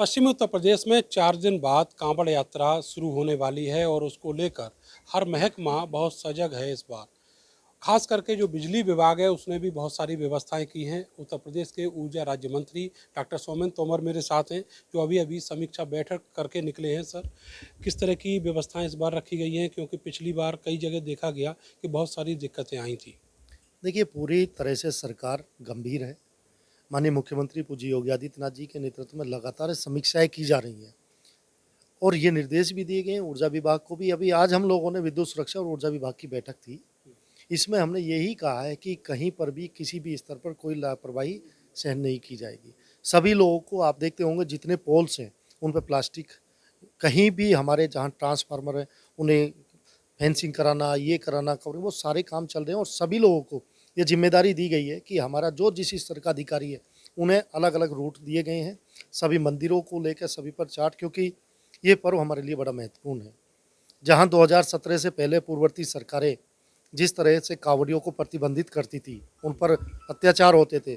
पश्चिमी उत्तर प्रदेश में 4 दिन बाद कांवड़ यात्रा शुरू होने वाली है और उसको लेकर हर महकमा बहुत सजग है इस बार। खास करके जो बिजली विभाग है उसने भी बहुत सारी व्यवस्थाएं की हैं। उत्तर प्रदेश के ऊर्जा राज्य मंत्री डॉक्टर सोमेन तोमर मेरे साथ हैं, जो अभी अभी समीक्षा बैठक करके निकले हैं। सर, किस तरह की व्यवस्थाएं इस बार रखी गई हैं, क्योंकि पिछली बार कई जगह देखा गया कि बहुत सारी दिक्कतें आई थी। देखिए, पूरी तरह से सरकार गंभीर है। माननीय मुख्यमंत्री पूज्य योगी आदित्यनाथ जी के नेतृत्व में लगातार समीक्षाएं की जा रही हैं और ये निर्देश भी दिए गए हैं ऊर्जा विभाग को भी। अभी आज हम लोगों ने विद्युत सुरक्षा और ऊर्जा विभाग की बैठक थी। इसमें हमने यही कहा है कि कहीं पर भी किसी भी स्तर पर कोई लापरवाही सहन नहीं की जाएगी। सभी लोगों को आप देखते होंगे जितने पोल्स हैं उन पर प्लास्टिक, कहीं भी हमारे जहाँ ट्रांसफार्मर है उन्हें फेंसिंग कराना, ये कराना, कवरिंग, वो सारे काम चल रहे हैं और सभी लोगों को ये जिम्मेदारी दी गई है कि हमारा जो जिस स्तर का अधिकारी है उन्हें अलग अलग रूट दिए गए हैं सभी मंदिरों को लेकर सभी पर चार्ट, क्योंकि ये पर्व हमारे लिए बड़ा महत्वपूर्ण है। जहाँ 2017 से पहले पूर्ववर्ती सरकारें जिस तरह से कांवड़ियों को प्रतिबंधित करती थी, उन पर अत्याचार होते थे,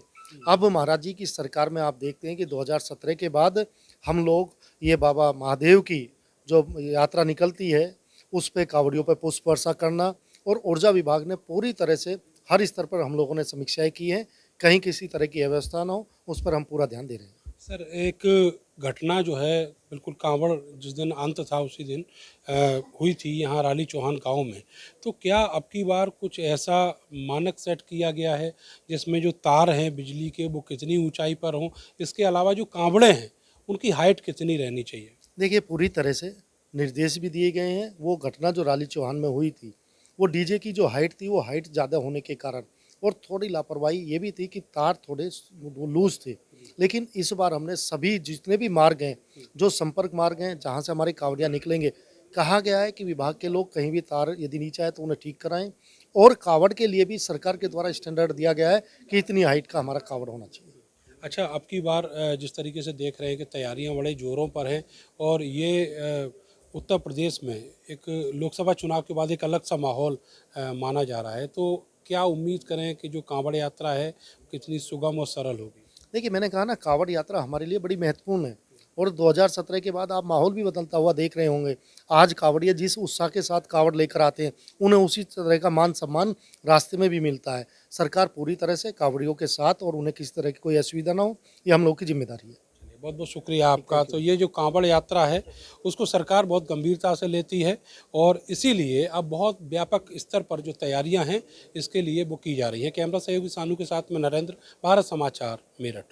अब महाराज जी की सरकार में आप देखते हैं कि 2017 के बाद हम लोग ये बाबा महादेव की जो यात्रा निकलती है उस पे कांवड़ियों पे पुष्प वर्षा करना, और ऊर्जा विभाग ने पूरी तरह से हर स्तर पर हम लोगों ने समीक्षाएं की हैं, कहीं किसी तरह की अव्यवस्था ना हो उस पर हम पूरा ध्यान दे रहे हैं। सर, एक घटना जो है, बिल्कुल कांवड़ जिस दिन अंत था उसी दिन हुई थी यहाँ राली चौहान गांव में। तो क्या अब की बार कुछ ऐसा मानक सेट किया गया है जिसमें जो तार हैं बिजली के वो कितनी ऊंचाई पर हों? इसके अलावा जो कांवड़े हैं उनकी हाइट कितनी रहनी चाहिए? देखिए, पूरी तरह से निर्देश भी दिए गए हैं। वो घटना जो राली चौहान में हुई थी, वो डीजे की जो हाइट थी वो हाइट ज़्यादा होने के कारण और थोड़ी लापरवाही ये भी थी कि तार थोड़े वो लूज़ थे। लेकिन इस बार हमने सभी जितने भी मार्ग हैं, जो संपर्क मार्ग हैं जहाँ से हमारे कांवड़िया निकलेंगे, कहा गया है कि विभाग के लोग कहीं भी तार यदि नीचे आए तो उन्हें ठीक कराएं, और कावड़ के लिए भी सरकार के द्वारा स्टैंडर्ड दिया गया है कि इतनी हाइट का हमारा कावड़ होना चाहिए। अच्छा, अब की बार जिस तरीके से देख रहे हैं कि तैयारियां बड़े ज़ोरों पर हैं और ये उत्तर प्रदेश में एक लोकसभा चुनाव के बाद एक अलग सा माहौल माना जा रहा है। तो क्या उम्मीद करें कि जो कांवड़ यात्रा है कितनी सुगम और सरल होगी? देखिए, मैंने कहा ना, कावड़ यात्रा हमारे लिए बड़ी महत्वपूर्ण है और 2017 के बाद आप माहौल भी बदलता हुआ देख रहे होंगे। आज कावड़िया जिस उत्साह के साथ कावड़ लेकर आते हैं, उन्हें उसी तरह का मान सम्मान रास्ते में भी मिलता है। सरकार पूरी तरह से कावड़ियों के साथ और उन्हें किसी तरह की कोई असुविधा ना हो, ये हम लोग की जिम्मेदारी है। चलिए, बहुत बहुत शुक्रिया आपका। तो ये जो कांवड़ यात्रा है उसको सरकार बहुत गंभीरता से लेती है और इसीलिए अब बहुत व्यापक स्तर पर जो तैयारियां हैं इसके लिए वो की जा रही हैं। कैमरा सहयोगी सानू के साथ में नरेंद्र, भारत समाचार, मेरठ।